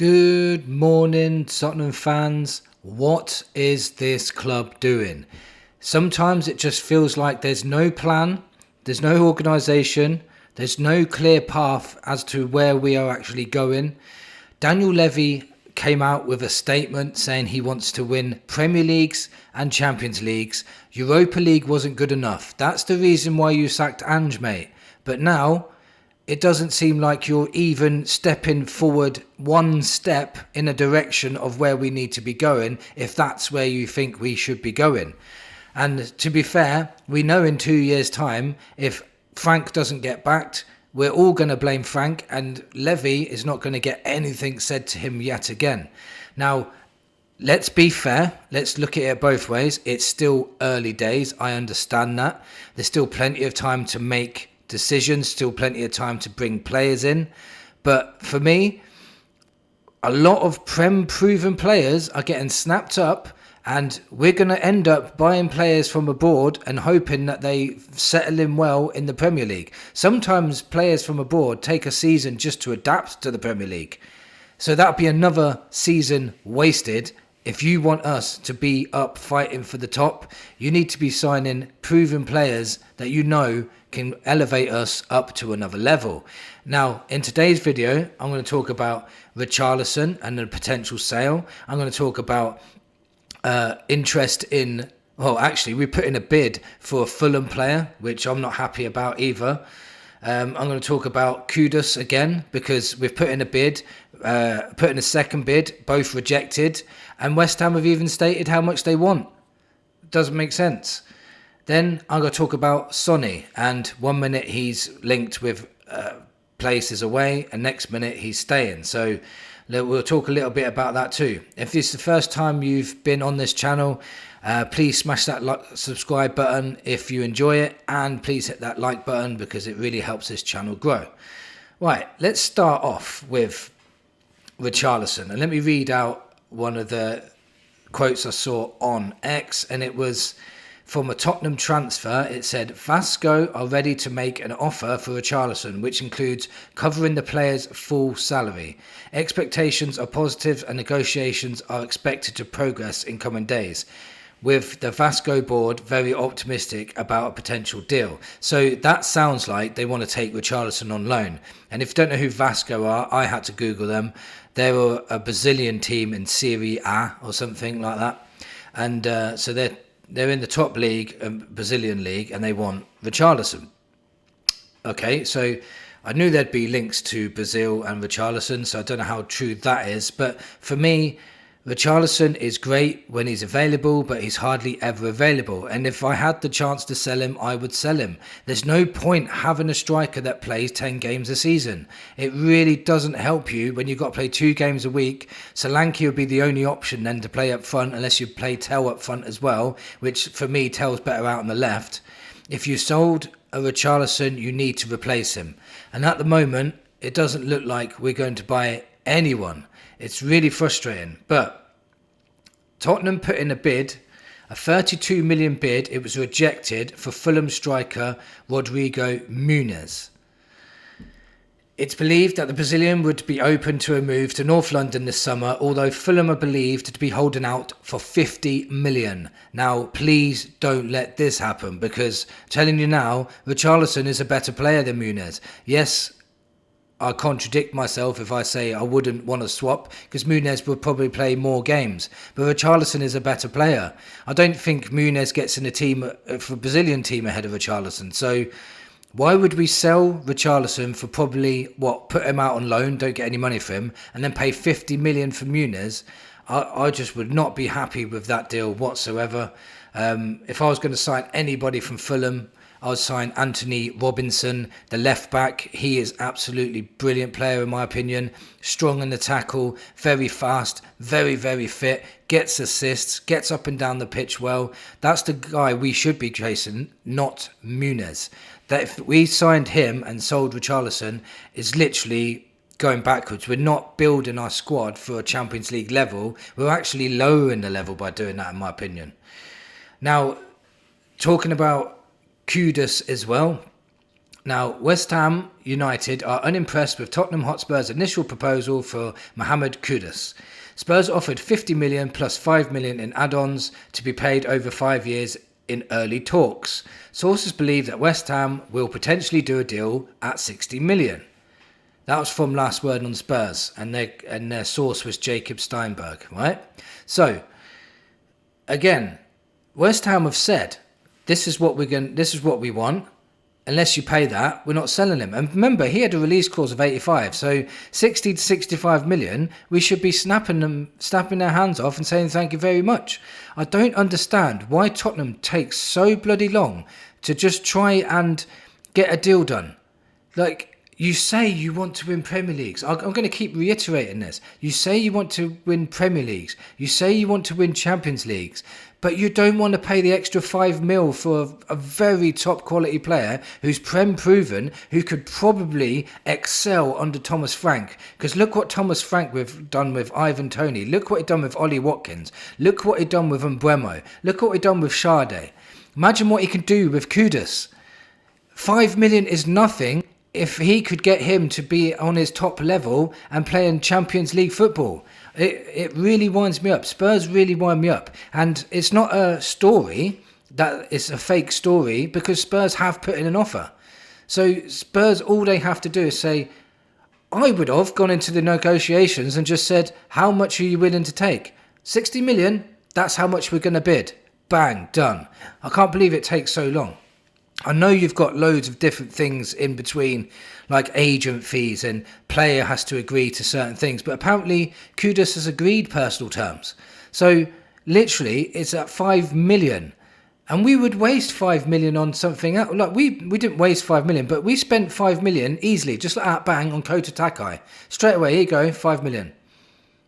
Good morning, Tottenham fans. What is this club doing? Sometimes it just feels like there's no plan, there's no organisation, there's no clear path as to where we are actually going. Daniel Levy came out with a statement saying he wants to win Premier Leagues and Champions Leagues. Europa League wasn't good enough. That's the reason why you sacked Ange, mate. But now it doesn't seem like you're even stepping forward one step in a direction of where we need to be going, if that's where you think we should be going. And to be fair, we know in 2 years' time, if Frank doesn't get backed, we're all going to blame Frank, and Levy is not going to get anything said to him yet again. Now, let's be fair. Let's look at it both ways. It's still early days. I understand that. There's still plenty of time to make decisions, still plenty of time to bring players in. But for me, a lot of proven players are getting snapped up, and we're going to end up buying players from abroad and hoping that they settle in well in the Premier League. Sometimes players from abroad take a season just to adapt to the Premier League. So that'll be another season wasted. If you want us to be up fighting for the top, you need to be signing proven players that you know can elevate us up to another level. Now, in today's video, I'm going to talk about Richarlison and the potential sale. I'm going to talk about interest in... Well, actually, we put in a bid for a Fulham player, which I'm not happy about either. I'm going to talk about Kudus again, because we've put in a bid, put in a second bid, both rejected, and West Ham have even stated how much they want. Doesn't make sense. Then I'm going to talk about Sonny, and 1 minute he's linked with places away, and next minute he's staying. So we'll talk a little bit about that too. If this is the first time you've been on this channel, please smash that subscribe button if you enjoy it, and please hit that like button because it really helps this channel grow. Right, let's start off with Richarlison, and let me read out one of the quotes I saw on X, and it was from a Tottenham transfer. It said, Vasco are ready to make an offer for Richarlison, which includes covering the player's full salary. Expectations are positive and negotiations are expected to progress in coming days, with the Vasco board very optimistic about a potential deal. So that sounds like they want to take Richarlison on loan. And if you don't know who Vasco are, I had to Google them. They were a Brazilian team in Serie A or something like that. And so they're in the top league, Brazilian league, and they want Richarlison. Okay, so I knew there'd be links to Brazil and Richarlison, so I don't know how true that is. But for me, Richarlison is great when he's available, but he's hardly ever available. And if I had the chance to sell him, I would sell him. There's no point having a striker that plays 10 games a season. It really doesn't help you when you've got to play 2 games a week. Solanke would be the only option then to play up front, unless you play Tell up front as well, which for me, Tell's better out on the left. If you sold a Richarlison, you need to replace him. And at the moment, it doesn't look like we're going to buy anyone. It's really frustrating. But Tottenham put in a bid, a 32 million bid. It was rejected for Fulham striker Rodrigo Muniz. It's believed that the Brazilian would be open to a move to North London this summer, although Fulham are believed to be holding out for 50 million. Now, please don't let this happen, because I'm telling you now, Richarlison is a better player than Muniz. Yes, I contradict myself if I say I wouldn't want to swap, because Muniz would probably play more games. But Richarlison is a better player. I don't think Muniz gets in a team, for a Brazilian team, ahead of Richarlison. So why would we sell Richarlison for probably, put him out on loan, don't get any money for him, and then pay 50 million for Muniz? I just would not be happy with that deal whatsoever. If I was going to sign anybody from Fulham, I would sign Anthony Robinson, the left back. He is absolutely brilliant player in my opinion. Strong in the tackle, very fast, very, very fit, gets assists, gets up and down the pitch well. That's the guy we should be chasing, not Muniz. That if we signed him and sold Richarlison, is literally going backwards. We're not building our squad for a Champions League level. We're actually lowering the level by doing that, in my opinion. Now, talking about Kudus as well, Now, West Ham United are unimpressed with Tottenham Hotspur's initial proposal for Mohammed Kudus. Spurs offered 50 million plus 5 million in add-ons to be paid over 5 years in early talks. Sources believe that West Ham will potentially do a deal at 60 million. That was from Last Word on Spurs, and their source was Jacob Steinberg, right? So, again, West Ham have said, this is what we want. Unless you pay that, we're not selling him. And remember, he had a release clause of 85. So 60 to 65 million, we should be snapping their hands off and saying thank you very much. I don't understand why Tottenham takes so bloody long to just try and get a deal done. Like, you say you want to win Premier Leagues. I'm going to keep reiterating this. You say you want to win Premier Leagues. You say you want to win Champions Leagues. But you don't want to pay the extra 5 mil for a very top quality player who's Prem proven, who could probably excel under Thomas Frank. Because look what Thomas Frank done with Ivan Toney. Look what he done with Ollie Watkins. Look what he done with Mbeumo. Look what he done with Sade. Imagine what he can do with Kudus. 5 million is nothing if he could get him to be on his top level and playing Champions League football. It really winds me up. Spurs really wind me up. And it's not a story that it's a fake story, because Spurs have put in an offer. So Spurs, all they have to do is say, I would have gone into the negotiations and just said, how much are you willing to take? 60 million? That's how much we're going to bid. Bang, done. I can't believe it takes so long. I know you've got loads of different things in between, like agent fees and player has to agree to certain things. But apparently Kudus has agreed personal terms. So literally it's at 5 million. And we would waste 5 million on something else. Like we didn't waste 5 million, but we spent 5 million easily, just like that, bang, on Kota Takai. Straight away, here you go, 5 million.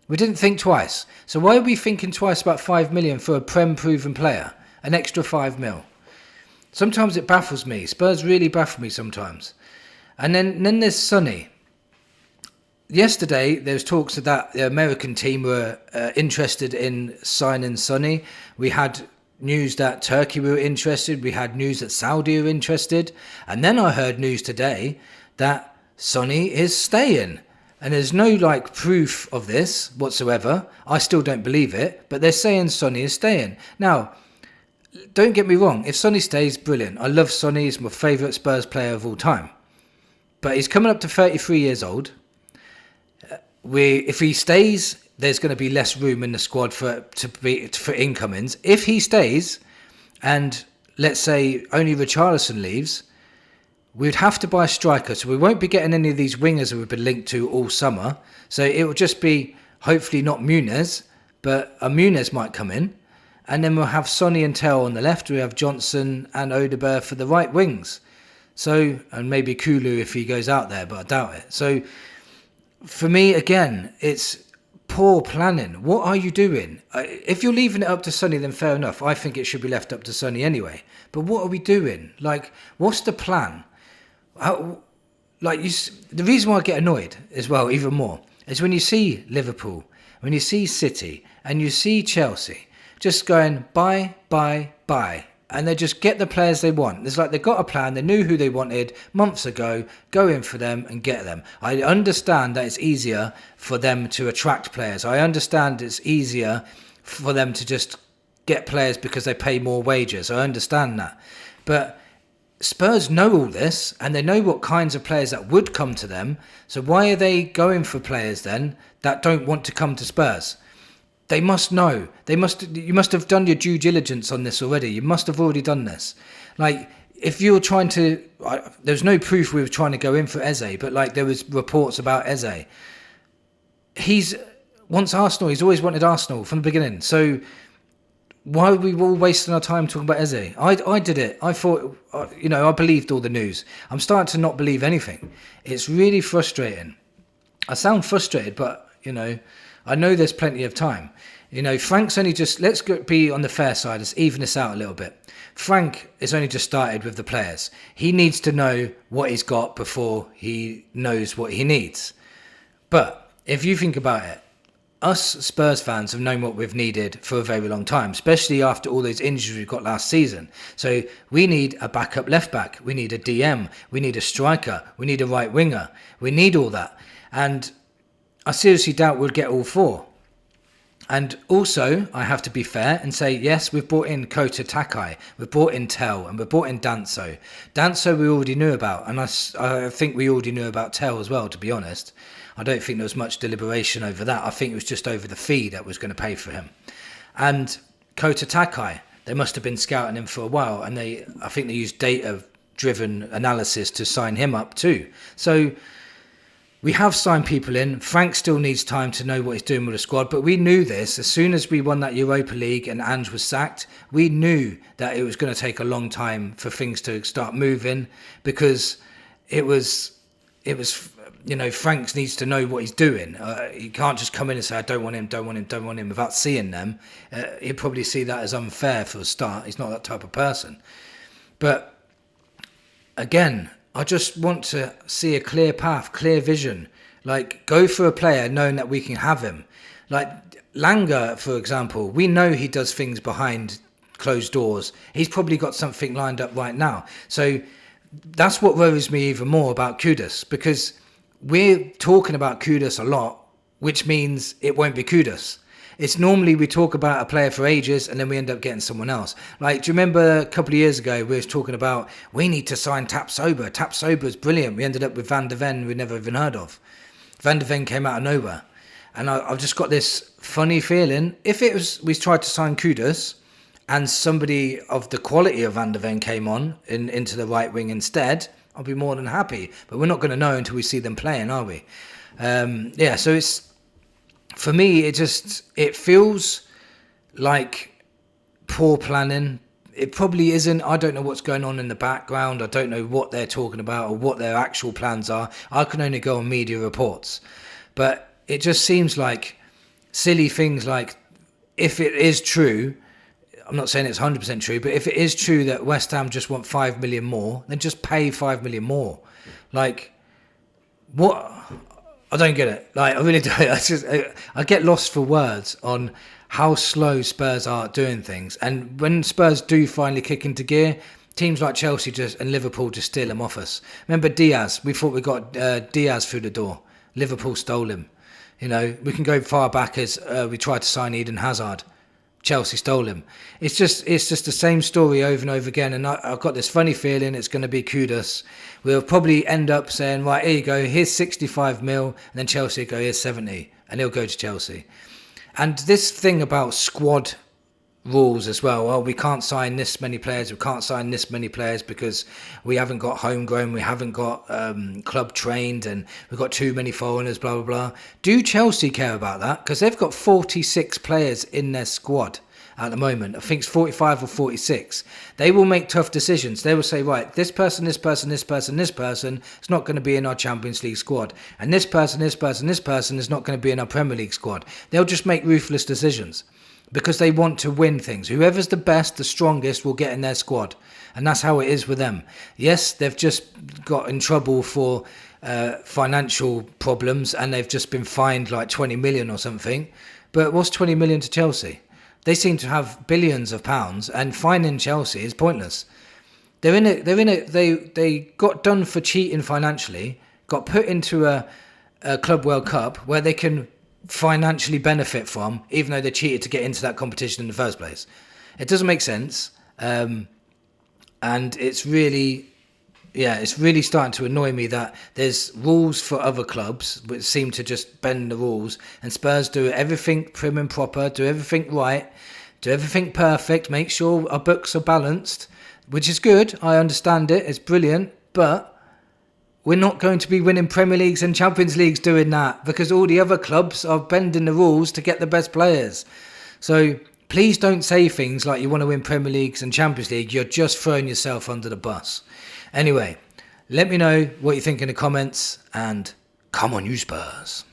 We didn't think twice. So why are we thinking twice about 5 million for a Prem-proven player? An extra 5 mil. Sometimes it baffles me. Spurs really baffle me sometimes. And then there's Sonny. Yesterday, there was talks that the American team were interested in signing Sonny. We had news that Turkey were interested. We had news that Saudi were interested. And then I heard news today that Sonny is staying. And there's no proof of this whatsoever. I still don't believe it. But they're saying Sonny is staying. Now, don't get me wrong, if Sonny stays, brilliant. I love Sonny, he's my favourite Spurs player of all time. But he's coming up to 33 years old. If he stays, there's going to be less room in the squad for incomings. If he stays, and let's say only Richarlison leaves, we'd have to buy a striker. So we won't be getting any of these wingers that we've been linked to all summer. So it will just be, hopefully not Muniz, but a Muniz might come in. And then we'll have Sonny and Tell on the left. We have Johnson and Odegaard for the right wings. So, and maybe Kulu if he goes out there, but I doubt it. So, for me, again, it's poor planning. What are you doing? If you're leaving it up to Sonny, then fair enough. I think it should be left up to Sonny anyway. But what are we doing? What's the plan? The reason why I get annoyed as well, even more, is when you see Liverpool, when you see City, and you see Chelsea, just going buy, and they just get the players they want. It's like they've got a plan, they knew who they wanted months ago, go in for them and get them. I understand that it's easier for them to attract players. I understand it's easier for them to just get players because they pay more wages. I understand that. But Spurs know all this, and they know what kinds of players that would come to them. So why are they going for players then that don't want to come to Spurs? They must know. You must have done your due diligence on this already. You must have already done this. If you were trying to... there's no proof we were trying to go in for Eze, but there was reports about Eze. He's wants Arsenal. He's always wanted Arsenal from the beginning. So why are we all wasting our time talking about Eze? I did it. I thought, I believed all the news. I'm starting to not believe anything. It's really frustrating. I sound frustrated, but, I know there's plenty of time. Frank's only just... Let's be on the fair side. Let's even this out a little bit. Frank has only just started with the players. He needs to know what he's got before he knows what he needs. But if you think about it, us Spurs fans have known what we've needed for a very long time, especially after all those injuries we got last season. So we need a backup left back, we need a DM, we need a striker, we need a right winger, we need all that. And I seriously doubt we'll get all four. And also, I have to be fair and say, yes, we've brought in Kota Takai, we've brought in Tel, and we've brought in Danso. Danso we already knew about, and I think we already knew about Tel as well, to be honest. I don't think there was much deliberation over that. I think it was just over the fee that was going to pay for him. And Kota Takai, they must have been scouting him for a while, and I think they used data-driven analysis to sign him up too. So we have signed people in. Frank still needs time to know what he's doing with the squad, but we knew this. As soon as we won that Europa League and Ange was sacked, we knew that it was going to take a long time for things to start moving, because it was Frank needs to know what he's doing. He can't just come in and say, I don't want him without seeing them. He'd probably see that as unfair for a start. He's not that type of person. But again, I just want to see a clear path, clear vision. Like, go for a player knowing that we can have him. Like Langer, for example, we know he does things behind closed doors. He's probably got something lined up right now. So that's what worries me even more about Kudus, because we're talking about Kudus a lot, which means it won't be Kudus. It's normally we talk about a player for ages and then we end up getting someone else. Like, do you remember a couple of years ago we were talking about we need to sign Tapsoba. Tapsoba's brilliant. We ended up with Van der Ven we never even heard of. Van der Ven came out of nowhere. And I've just got this funny feeling, if it was we tried to sign Kudus and somebody of the quality of Van der Ven came on into the right wing instead, I'll be more than happy. But we're not going to know until we see them playing, are we? So it's, for me, it feels like poor planning. It probably isn't. I don't know what's going on in the background. I don't know what they're talking about or what their actual plans are. I can only go on media reports. But it just seems like silly things like, if it is true, I'm not saying it's 100% true, but if it is true that West Ham just want 5 million more, then just pay 5 million more. Like, what? I don't get it. Like, I really don't. I get lost for words on how slow Spurs are doing things. And when Spurs do finally kick into gear, teams like Chelsea and Liverpool just steal him off us. Remember Diaz? We thought we got Diaz through the door. Liverpool stole him. You know, we can go far back as we tried to sign Eden Hazard. Chelsea stole him. It's just the same story over and over again. And I've got this funny feeling it's going to be Kudus. We'll probably end up saying, right, here you go, here's 65 mil. And then Chelsea will go, here's 70. And he'll go to Chelsea. And this thing about squad rules as well. We can't sign this many players. We can't sign this many players because we haven't got homegrown. We haven't got club trained, and we've got too many foreigners, blah, blah, blah. Do Chelsea care about that? Because they've got 46 players in their squad at the moment. I think it's 45 or 46. They will make tough decisions. They will say, right, this person is not going to be in our Champions League squad. And this person is not going to be in our Premier League squad. They'll just make ruthless decisions, because they want to win things. Whoever's the best, the strongest, will get in their squad. And that's how it is with them. Yes, they've just got in trouble for financial problems, and they've just been fined like 20 million or something. But what's 20 million to Chelsea? They seem to have billions of pounds, and fining Chelsea is pointless. They got done for cheating financially, got put into a Club World Cup where they can financially benefit from, even though they cheated to get into that competition in the first place. It doesn't make sense, and it's really starting to annoy me that there's rules for other clubs which seem to just bend the rules, and Spurs do everything prim and proper, do everything right, do everything perfect, make sure our books are balanced, which is good. I understand it, it's brilliant, but we're not going to be winning Premier Leagues and Champions Leagues doing that, because all the other clubs are bending the rules to get the best players. So please don't say things like you want to win Premier Leagues and Champions League. You're just throwing yourself under the bus. Anyway, let me know what you think in the comments, and come on, you Spurs.